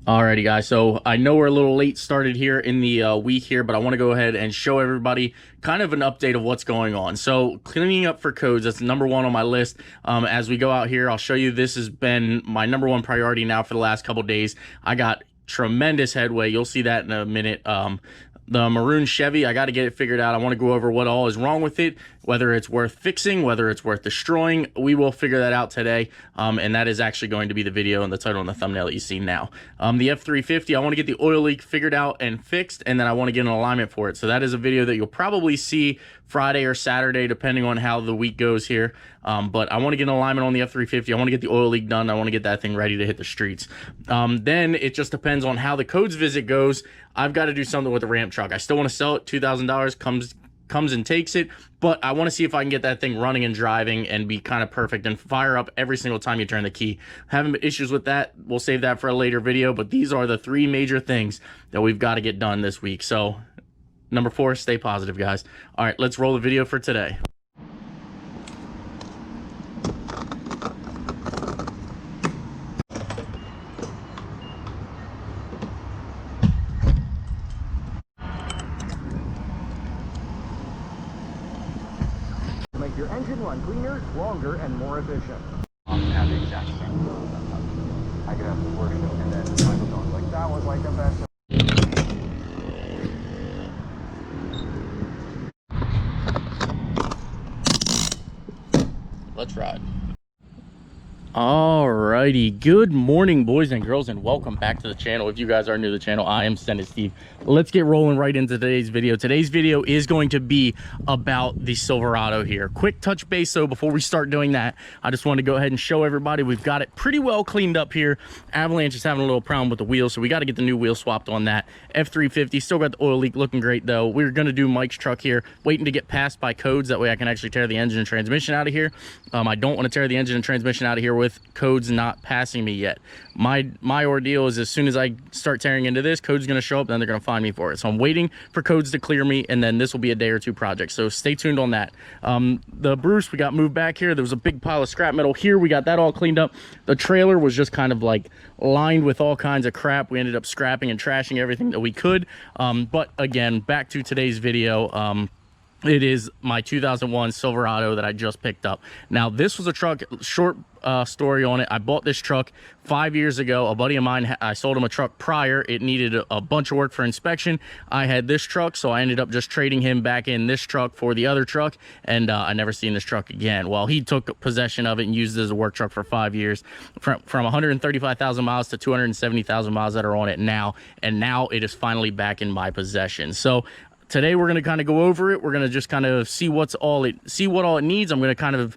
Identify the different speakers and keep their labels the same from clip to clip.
Speaker 1: Alrighty guys, so I know we're a little late started here in the week here, but I want to go ahead and show everybody kind of an update of what's going on. So cleaning up for codes, that's number one on my list. As we go out here, I'll show you this has been my number one priority now for the last couple days. I got tremendous headway. You'll see that in a minute. The maroon Chevy, I got to get it figured out. I want to go over what all is wrong with it, whether it's worth fixing, whether it's worth destroying. We will figure that out today, and that is actually going to be the video and the title and the thumbnail that you see now. The F350, I want to get the oil leak figured out and fixed, and then I want to get an alignment for it. So that is a video that you'll probably see Friday or Saturday, depending on how the week goes here. But I want to get an alignment on the F350. I want to get the oil leak done. I want to get that thing ready to hit the streets. Then it just depends on how the codes visit goes. I've got to do something with the ramp truck. I still want to sell it. $2,000 comes and takes it, but I want to see if I can get that thing running and driving and be kind of perfect and fire up every single time you turn the key. Having issues with that, we'll save that for a later video, but these are the three major things that we've got to get done this week. So number 4, stay positive, guys. All right, let's roll the video for today.
Speaker 2: Make your engine run cleaner, longer, and more efficient. At the exact same time. I could have the worst show, and then I was on like that was like the best.
Speaker 1: Let's ride. Alrighty, good morning boys and girls, and welcome back to the channel. If you guys are new to the channel, I am Steve. Let's get rolling right into today's video. Today's video is going to be about the Silverado here. Quick touch base though before we start doing that, I just want to go ahead and show everybody we've got it pretty well cleaned up here. Avalanche is having a little problem with the wheels, so we got to get the new wheel swapped on that. F350 still got the oil leak, looking great though. We're going to do Mike's truck here, waiting to get passed by codes, that way I can actually tear the engine and transmission out of here. I don't want to tear the engine and transmission out of here with codes not passing me yet. My ordeal is as soon as I start tearing into this, codes going to show up, then they're going to find me for it. So I'm waiting for codes to clear me, and then this will be a day or two project, so stay tuned on that. The Bruce, we got moved back here. There was a big pile of scrap metal here. We got that all cleaned up. The trailer was just kind of like lined with all kinds of crap. We ended up scrapping and trashing everything that we could. But again, back to today's video. It is my 2001 Silverado that I just picked up. Now, this was a truck, short story on it. I bought this truck 5 years ago. A buddy of mine, I sold him a truck prior. It needed a bunch of work for inspection. I had this truck, so I ended up just trading him back in this truck for the other truck, and I never seen this truck again. Well, he took possession of it and used it as a work truck for 5 years, from 135,000 miles to 270,000 miles that are on it now, and now it is finally back in my possession. So today we're going to kind of go over it. We're going to just kind of see what all it needs. I'm going to kind of,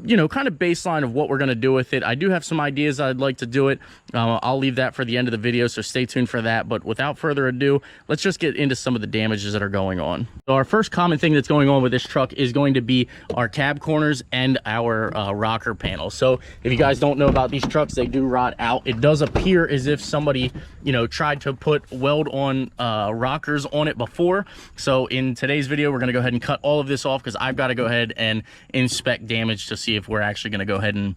Speaker 1: kind of baseline of what we're going to do with it. I do have some ideas I'd like to do it. I'll leave that for the end of the video, so stay tuned for that. But without further ado, let's just get into some of the damages that are going on. So our first common thing that's going on with this truck is going to be our cab corners and our rocker panel. So if you guys don't know about these trucks, they do rot out. It does appear as if somebody, tried to put weld-on rockers on it before. So in today's video, we're going to go ahead and cut all of this off, because I've got to go ahead and inspect damage to see if we're actually going to go ahead and,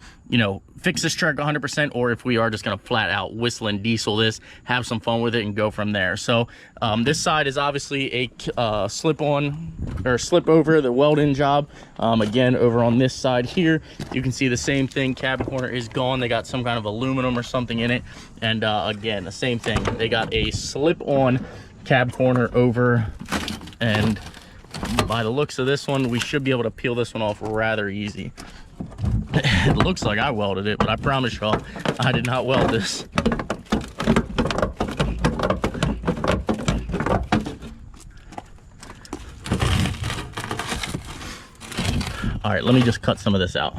Speaker 1: fix this truck 100%, or if we are just going to flat out whistle and diesel this, have some fun with it, and go from there. So this side is obviously a slip over, the weld-in job. Again, over on this side here, you can see the same thing. Cab corner is gone. They got some kind of aluminum or something in it. And again, the same thing. They got a slip-on cab corner over, and by the looks of this one, we should be able to peel this one off rather easy. It looks like I welded it, but I promise y'all, I did not weld this. All right, let me just cut some of this out.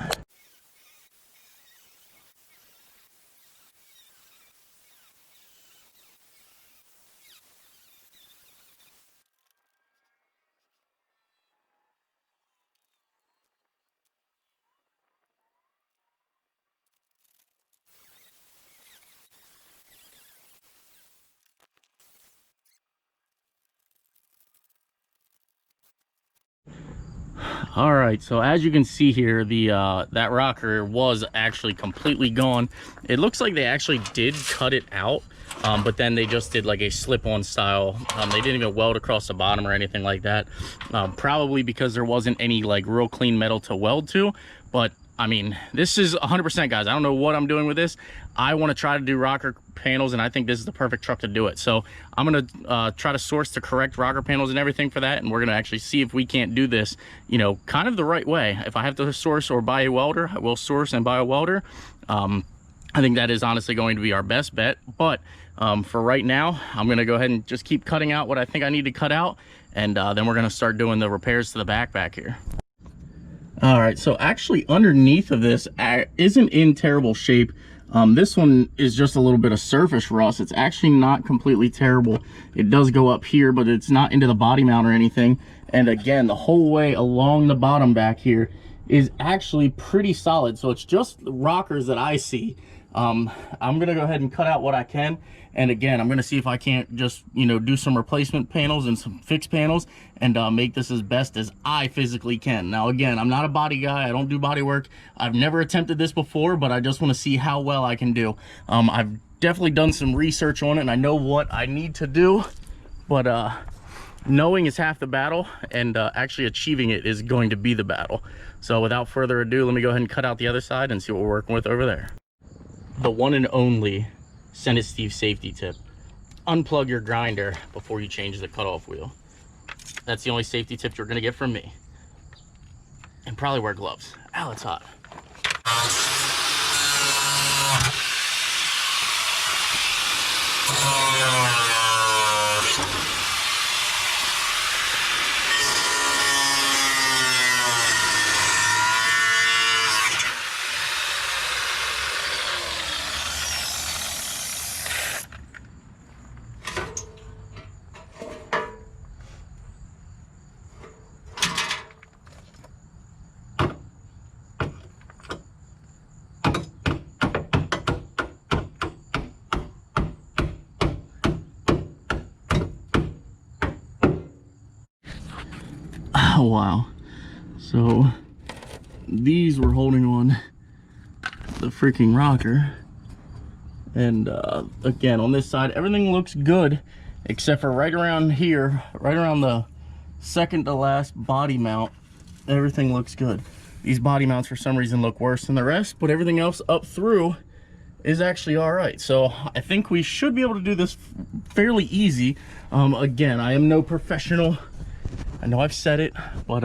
Speaker 1: All right, so as you can see here, the that rocker was actually completely gone. It looks like they actually did cut it out, but then they just did like a slip-on style. They didn't even weld across the bottom or anything like that, probably because there wasn't any like real clean metal to weld to. But I mean, this is 100%, guys. I don't know what I'm doing with this. I want to try to do rocker panels, and I think this is the perfect truck to do it. So I'm going to try to source the correct rocker panels and everything for that, and we're going to actually see if we can't do this, you know, kind of the right way. If I have to source or buy a welder, I will source and buy a welder. I think that is honestly going to be our best bet. But for right now, I'm going to go ahead and just keep cutting out what I think I need to cut out, and then we're going to start doing the repairs to the back here. All right, so actually underneath of this isn't in terrible shape. This one is just a little bit of surface rust. It's actually not completely terrible. It does go up here, but it's not into the body mount or anything. And again, the whole way along the bottom back here is actually pretty solid. So it's just the rockers that I see. I'm gonna go ahead and cut out what I can, and again, I'm gonna see if I can't just, you know, do some replacement panels and some fixed panels and make this as best as I physically can. Now again, I'm not a body guy. I don't do body work. I've never attempted this before, but I just want to see how well I can do. I've definitely done some research on it, and I know what I need to do, but knowing is half the battle, and actually achieving it is going to be the battle. So without further ado, let me go ahead and cut out the other side and see what we're working with over there. The one and only Send It Steve safety tip: unplug your grinder before you change the cutoff wheel. That's the only safety tip you're gonna get from me. And probably wear gloves. Ow, it's hot. Oh, wow. So these were holding on the freaking rocker, and again, on this side everything looks good except for right around here, right around the second to last body mount. Everything looks good. These body mounts for some reason look worse than the rest, but everything else up through is actually all right. So I think we should be able to do this fairly easy. Again, I am no professional. I know I've said it, but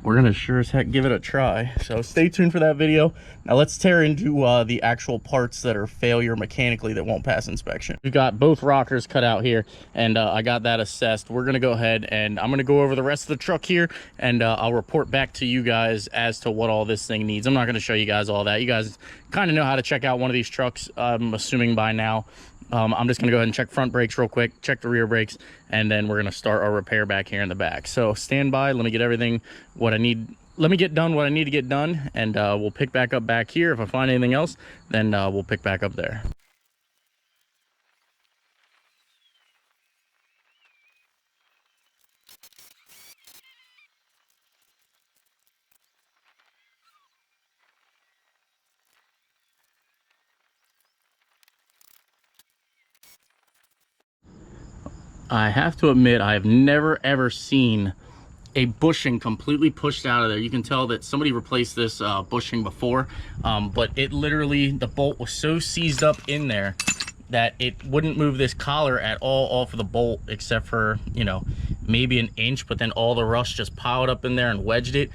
Speaker 1: we're gonna sure as heck give it a try. So stay tuned for that video. Now let's tear into the actual parts that are failure mechanically that won't pass inspection. We've got both rockers cut out here, and I got that assessed. We're gonna go ahead and I'm gonna go over the rest of the truck here, and I'll report back to you guys as to what all this thing needs. I'm not gonna show you guys all that. You guys kind of know how to check out one of these trucks, I'm assuming by now. I'm just gonna go ahead and check front brakes real quick, check the rear brakes, and then we're gonna start our repair back here in the back. So stand by, let me get everything what I need. Let me get done what I need to get done, and we'll pick back up back here. If I find anything else, then we'll pick back up there. I have to admit, I have never ever seen a bushing completely pushed out of there. You can tell that somebody replaced this bushing before, but it literally, the bolt was so seized up in there that it wouldn't move this collar at all off of the bolt, except for, you know, maybe an inch, but then all the rust just piled up in there and wedged it.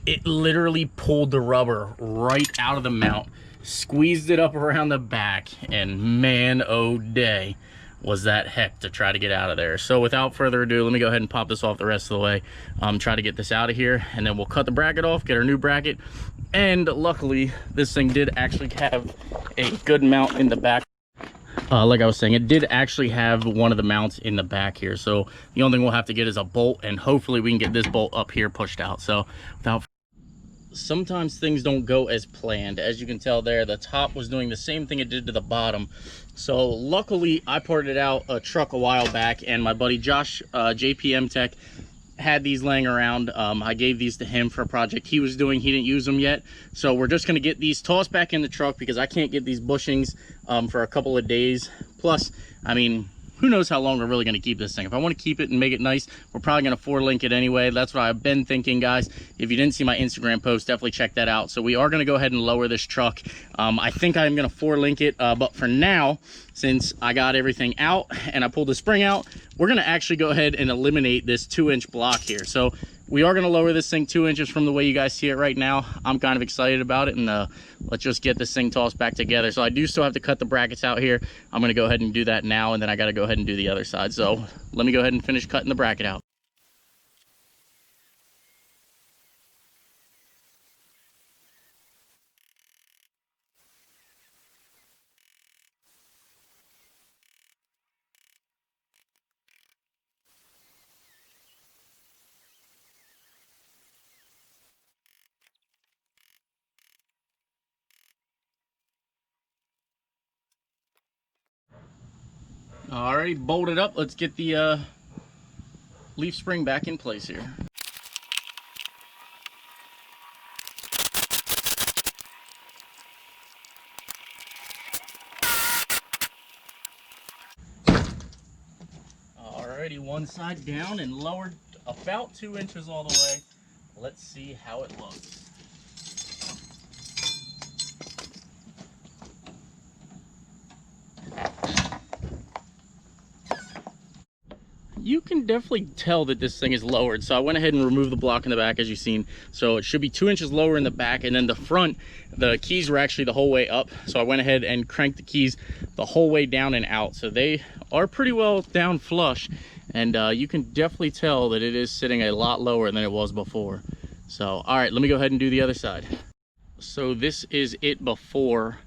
Speaker 1: It literally pulled the rubber right out of the mount, squeezed it up around the back, and man, oh day, was that heck to try to get out of there. So without further ado, let me go ahead and pop this off the rest of the way, try to get this out of here, and then we'll cut the bracket off, get our new bracket. And luckily this thing did actually have a good mount in the back. Like I was saying, it did actually have one of the mounts in the back here, so the only thing we'll have to get is a bolt, and hopefully we can get this bolt up here pushed out. So without, sometimes things don't go as planned. As you can tell there, the top was doing the same thing it did to the bottom. So luckily I ported out a truck a while back, and my buddy Josh, JPM Tech, had these laying around. I gave these to him for a project he was doing. He didn't use them yet, so we're just going to get these tossed back in the truck because I can't get these bushings for a couple of days. Plus, I mean, who knows how long we're really going to keep this thing. If I want to keep it and make it nice, we're probably going to 4-link it anyway. That's what I've been thinking, guys. If you didn't see my Instagram post, definitely check that out. So we are going to go ahead and lower this truck. I think I'm going to 4-link it, but for now, since I got everything out and I pulled the spring out, we're going to actually go ahead and eliminate this 2-inch block here. So we are going to lower this thing 2 inches from the way you guys see it right now. I'm kind of excited about it, and let's just get this thing tossed back together. So I do still have to cut the brackets out here. I'm going to go ahead and do that now, and then I got to go ahead and do the other side. So let me go ahead and finish cutting the bracket out. Alrighty, bolted up. Let's get the leaf spring back in place here. Alrighty, one side down and lowered about 2 inches all the way. Let's see how it looks. You can definitely tell that this thing is lowered. So I went ahead and removed the block in the back, as you've seen. So it should be 2 inches lower in the back, and then the front, the keys were actually the whole way up. So I went ahead and cranked the keys the whole way down and out. So they are pretty well down flush, and you can definitely tell that it is sitting a lot lower than it was before. So, all right, let me go ahead and do the other side. So this is it before.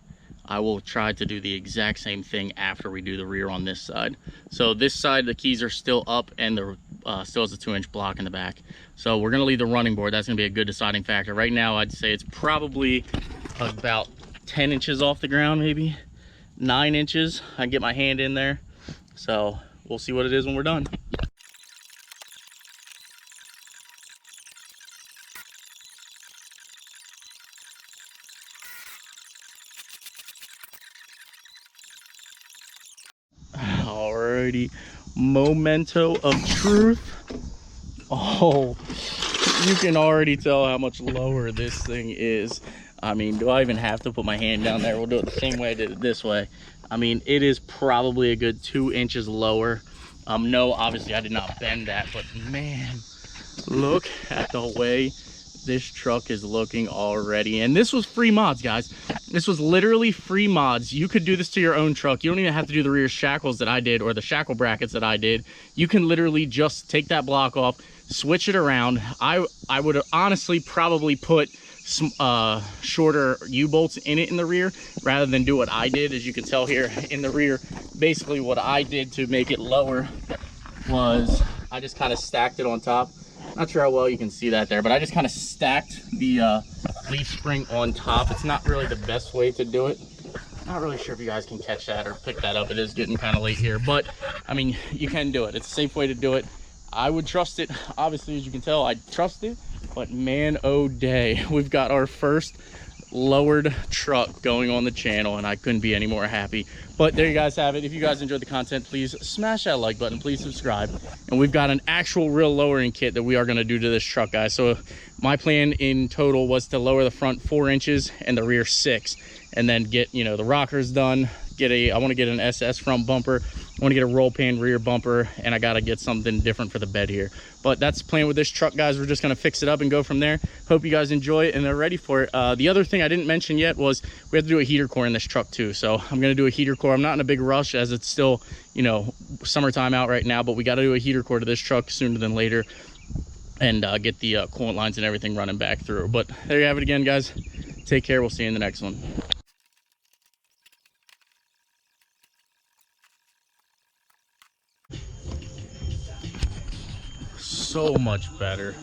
Speaker 1: I will try to do the exact same thing after we do the rear on this side. So this side, the keys are still up, and there still has a 2-inch block in the back. So we're gonna leave the running board. That's gonna be a good deciding factor. Right now, I'd say it's probably about 10 inches off the ground, maybe 9 inches. I can get my hand in there. So we'll see what it is when we're done. Alrighty, memento of truth. Oh, you can already tell how much lower this thing is. I mean, do I even have to put my hand down there? We'll do it the same way I did it this way. I mean, it is probably a good 2 inches lower. No, obviously I did not bend that, but man, look at the way this truck is looking already. And this was free mods, guys. This was literally free mods. You could do this to your own truck. You don't even have to do the rear shackles that I did or the shackle brackets that I did. You can literally just take that block off, switch it around. I would honestly probably put some shorter U-bolts in it in the rear rather than do what I did. As you can tell here in the rear, basically what I did to make it lower was I just kind of stacked it on top. Not sure how well you can see that there, but I just kind of stacked the leaf spring on top. It's not really the best way to do it. Not really sure if you guys can catch that or pick that up. It is getting kind of late here, but I mean, you can do it. It's a safe way to do it. I would trust it. Obviously, as you can tell, I trust it, but man, oh day, we've got our first lowered truck going on the channel, and I couldn't be any more happy. But there you guys have it. If you guys enjoyed the content, please smash that like button, please subscribe. And we've got an actual real lowering kit that we are going to do to this truck, guys. So my plan in total was to lower the front 4 inches and the rear 6, and then get, you know, the rockers done. I want to get an SS front bumper. I want to get a roll pan rear bumper, and I got to get something different for the bed here. But that's the plan with this truck, guys. We're just going to fix it up and go from there. Hope you guys enjoy it and they're ready for it. The other thing I didn't mention yet was we have to do a heater core in this truck too. So I'm going to do a heater core. I'm not in a big rush as it's still, you know, summertime out right now, but we got to do a heater core to this truck sooner than later, and get the coolant lines and everything running back through. But there you have it again, guys. Take care. We'll see you in the next one. So much better.